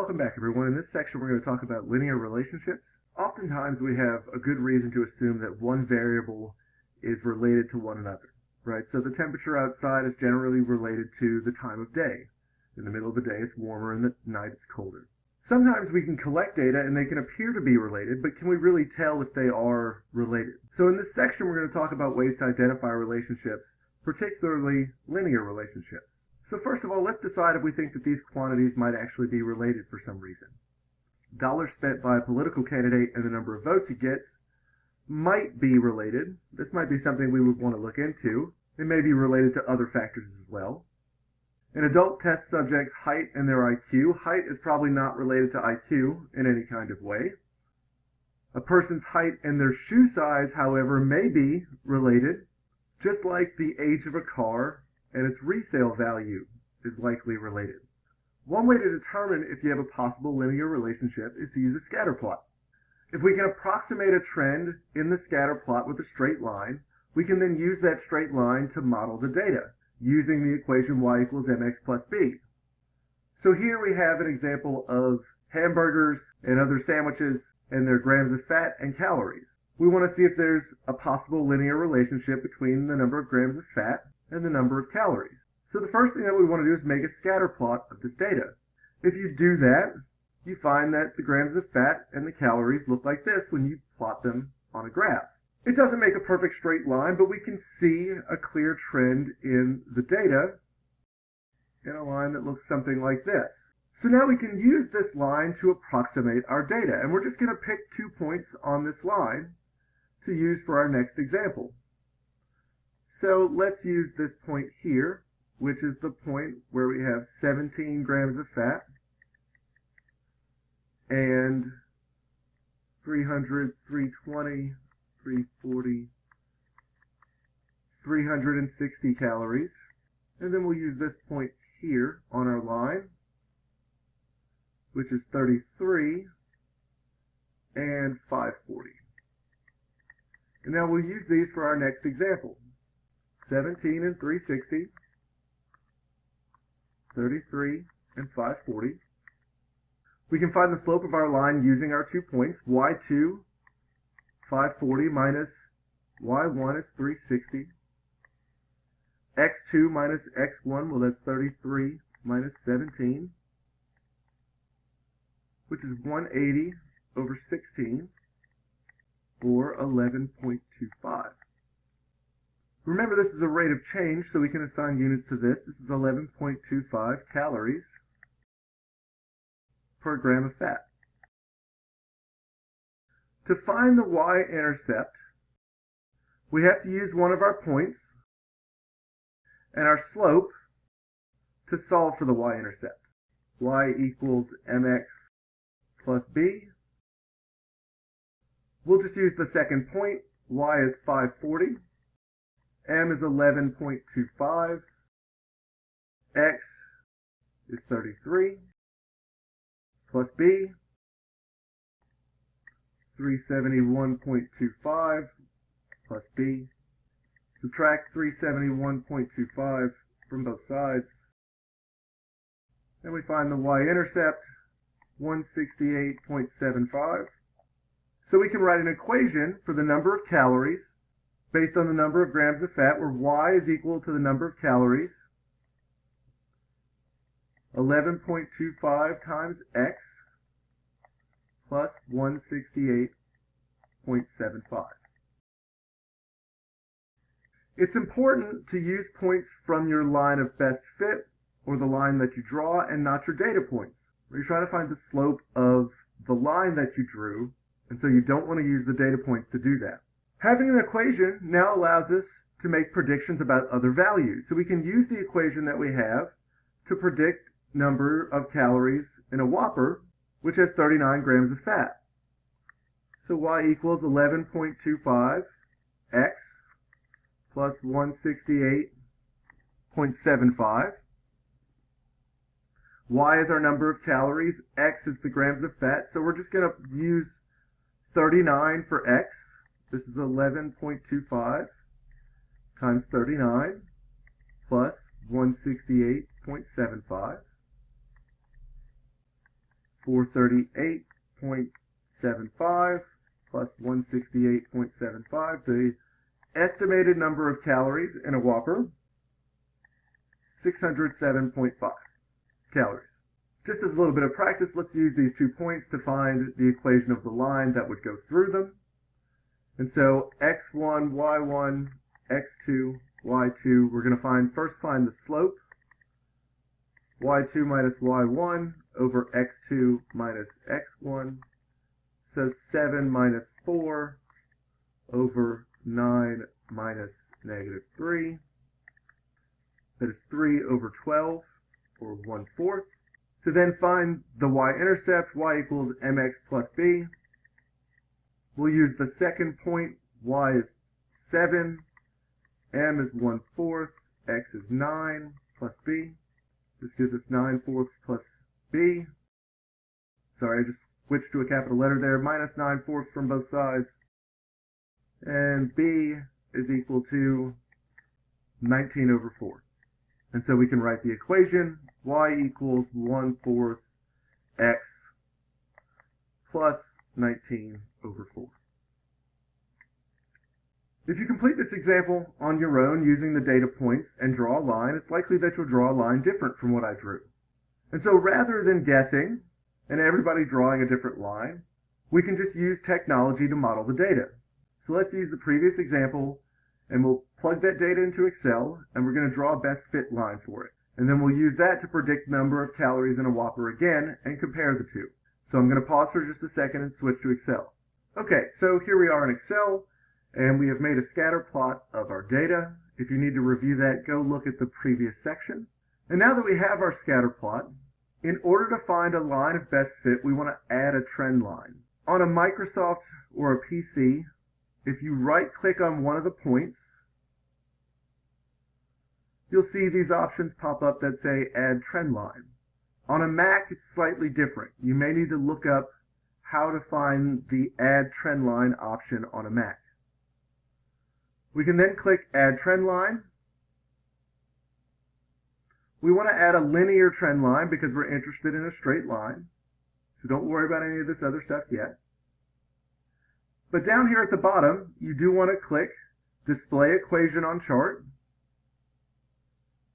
Welcome back, everyone. In this section, we're going to talk about linear relationships. Oftentimes, we have a good reason to assume that one variable is related to one another, right? So the temperature outside is generally related to the time of day. In the middle of the day, it's warmer, and at night, it's colder. Sometimes we can collect data, and they can appear to be related, but can we really tell if they are related? So in this section, we're going to talk about ways to identify relationships, particularly linear relationships. So first of all, let's decide if we think that these quantities might actually be related for some reason. Dollars spent by a political candidate and the number of votes he gets might be related. This might be something we would want to look into. It may be related to other factors as well. An adult tests subjects' height and their IQ. Height is probably not related to IQ in any kind of way. A person's height and their shoe size, however, may be related, just like the age of a car and its resale value is likely related. One way to determine if you have a possible linear relationship is to use a scatter plot. If we can approximate a trend in the scatter plot with a straight line, we can then use that straight line to model the data using the equation y equals mx plus b. So here we have an example of hamburgers and other sandwiches and their grams of fat and calories. We want to see if there's a possible linear relationship between the number of grams of fat and the number of calories. So the first thing that we want to do is make a scatter plot of this data. If you do that, you find that the grams of fat and the calories look like this when you plot them on a graph. It doesn't make a perfect straight line, but we can see a clear trend in the data in a line that looks something like this. So now we can use this line to approximate our data, and we're just going to pick 2 points on this line to use for our next example. So let's use this point here, which is the point where we have 17 grams of fat and 300, 320, 340, 360 calories. And then we'll use this point here on our line, which is 33 and 540. And now we'll use these for our next example. 17 and 360, 33 and 540. We can find the slope of our line using our 2 points. y2, 540 minus y1 is 360. x2 minus x1, well that's 33 minus 17, which is 180 over 16, or 11.25. Remember, this is a rate of change, so we can assign units to this. This is 11.25 calories per gram of fat. To find the y-intercept, we have to use one of our points and our slope to solve for the y-intercept. Y equals mx plus b. We'll just use the second point. Y is 540. M is 11.25, X is 33, plus B, 371.25, plus B. Subtract 371.25 from both sides, and we find the y-intercept, 168.75. So we can write an equation for the number of calories based on the number of grams of fat, where y is equal to the number of calories, 11.25 times x, plus 168.75. It's important to use points from your line of best fit, or the line that you draw, and not your data points. You're trying to find the slope of the line that you drew, and so you don't want to use the data points to do that. Having an equation now allows us to make predictions about other values. So we can use the equation that we have to predict number of calories in a Whopper, which has 39 grams of fat. So y equals 11.25 x plus 168.75. Y is our number of calories, x is the grams of fat, so we're just going to use 39 for x. This is 11.25 times 39 plus 168.75. 438.75 plus 168.75, the estimated number of calories in a Whopper, 607.5 calories. Just as a little bit of practice, let's use these 2 points to find the equation of the line that would go through them. And so x1, y1, x2, y2, we're going to first find the slope, y2 minus y1 over x2 minus x1. So 7 minus 4 over 9 minus negative 3. That is 3 over 12, or 1/4. To then find the y-intercept, y equals mx plus b. We'll use the second point, y is 7, m is 1/4, x is 9 plus b. This gives us 9/4 plus b. Sorry, I just switched to a capital letter there, minus 9/4 from both sides. And b is equal to 19 over 4. And so we can write the equation, y equals 1/4 x plus 19 over 4. If you complete this example on your own using the data points and draw a line, it's likely that you'll draw a line different from what I drew. And so rather than guessing and everybody drawing a different line, we can just use technology to model the data. So let's use the previous example, and we'll plug that data into Excel, and we're going to draw a best fit line for it. And then we'll use that to predict the number of calories in a Whopper again and compare the two. So I'm going to pause for just a second and switch to Excel. Okay, so here we are in Excel, and we have made a scatter plot of our data. If you need to review that, go look at the previous section. And now that we have our scatter plot, in order to find a line of best fit, we want to add a trend line. On a Microsoft or a PC, if you right-click on one of the points, you'll see these options pop up that say Add Trend Line. On a Mac, it's slightly different. You may need to look up how to find the Add Trend Line option on a Mac. We can then click Add Trend Line. We want to add a linear trend line because we're interested in a straight line. So don't worry about any of this other stuff yet. But down here at the bottom, you do want to click Display Equation on Chart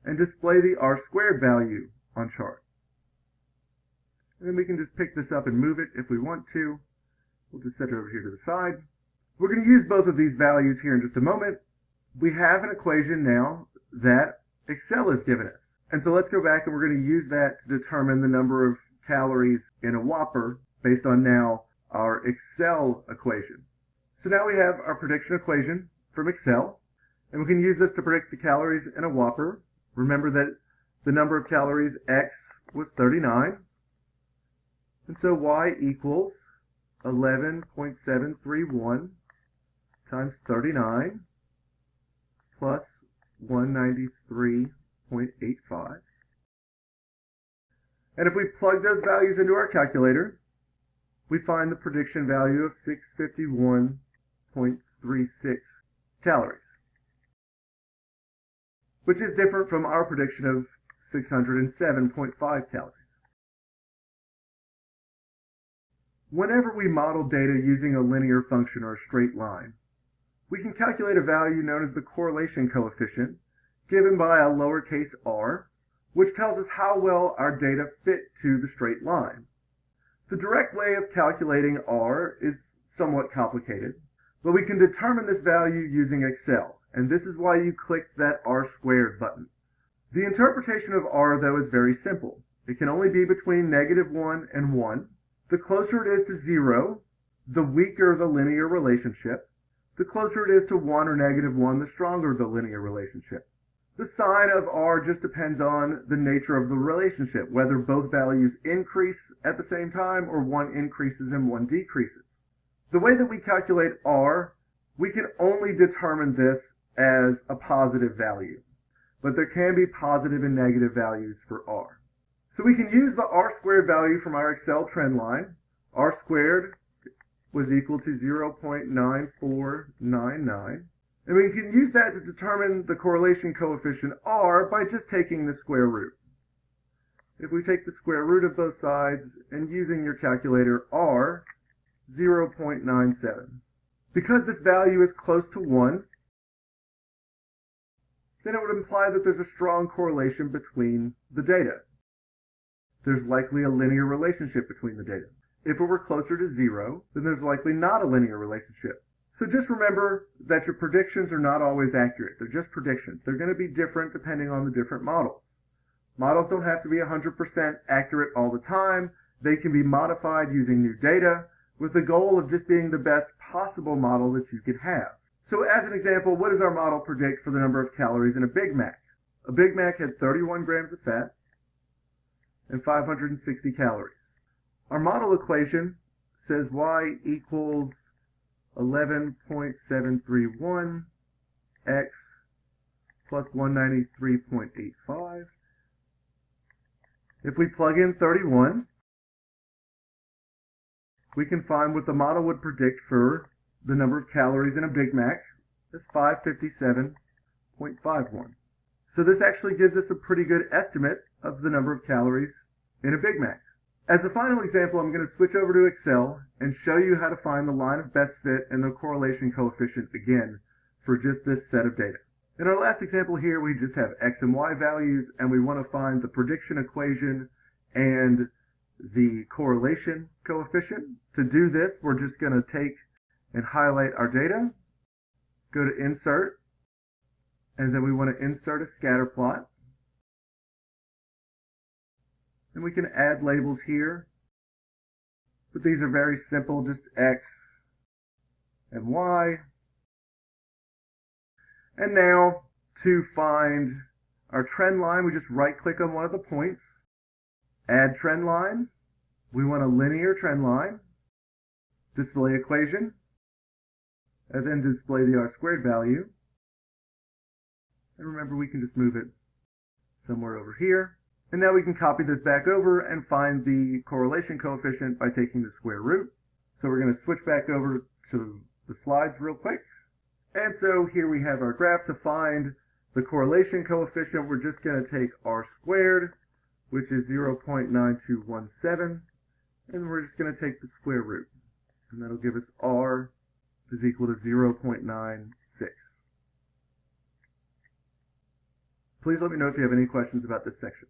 and display the r² value on chart. And then we can just pick this up and move it if we want to. We'll just set it over here to the side. We're going to use both of these values here in just a moment. We have an equation now that Excel has given us. And so let's go back and we're going to use that to determine the number of calories in a Whopper based on now our Excel equation. So now we have our prediction equation from Excel, and we can use this to predict the calories in a Whopper. Remember that the number of calories, X, was 39. And so Y equals 11.731 times 39 plus 193.85. And if we plug those values into our calculator, we find the prediction value of 651.36 calories, which is different from our prediction of 607.5 calories. Whenever we model data using a linear function or a straight line, we can calculate a value known as the correlation coefficient, given by a lowercase r, which tells us how well our data fit to the straight line. The direct way of calculating r is somewhat complicated, but we can determine this value using Excel, and this is why you click that r² button. The interpretation of r, though, is very simple. It can only be between -1 and 1. The closer it is to 0, the weaker the linear relationship. The closer it is to 1 or -1, the stronger the linear relationship. The sign of r just depends on the nature of the relationship, whether both values increase at the same time or one increases and one decreases. The way that we calculate r, we can only determine this as a positive value, but there can be positive and negative values for r. So we can use the r² value from our Excel trend line. R² was equal to 0.9499. And we can use that to determine the correlation coefficient r by just taking the square root. if we take the square root of both sides and using your calculator, r 0.97. Because this value is close to 1, then it would imply that there's a strong correlation between the data. There's likely a linear relationship between the data. If it were closer to 0, then there's likely not a linear relationship. So just remember that your predictions are not always accurate. They're just predictions. They're going to be different depending on the different models. Models don't have to be 100% accurate all the time. They can be modified using new data with the goal of just being the best possible model that you could have. So as an example, what does our model predict for the number of calories in a Big Mac? A Big Mac had 31 grams of fat and 560 calories. Our model equation says y equals 11.731 x plus 193.85. If we plug in 31, we can find what the model would predict for the number of calories in a Big Mac is 557.51. So this actually gives us a pretty good estimate of the number of calories in a Big Mac. As a final example, I'm going to switch over to Excel and show you how to find the line of best fit and the correlation coefficient again for just this set of data. In our last example here, we just have x and y values, and we want to find the prediction equation and the correlation coefficient. To do this, we're just going to take and highlight our data, go to Insert, and then we want to insert a scatter plot. And we can add labels here, but these are very simple, just x and y. And now, to find our trend line, we just right-click on one of the points, add trend line. We want a linear trend line, display equation, and then display the r-squared value. And remember, we can just move it somewhere over here. And now we can copy this back over and find the correlation coefficient by taking the square root. So we're going to switch back over to the slides real quick. And so here we have our graph. To find the correlation coefficient, we're just going to take r squared, which is 0.9217, and we're just going to take the square root. And that'll give us r is equal to 0.96. Please let me know if you have any questions about this section.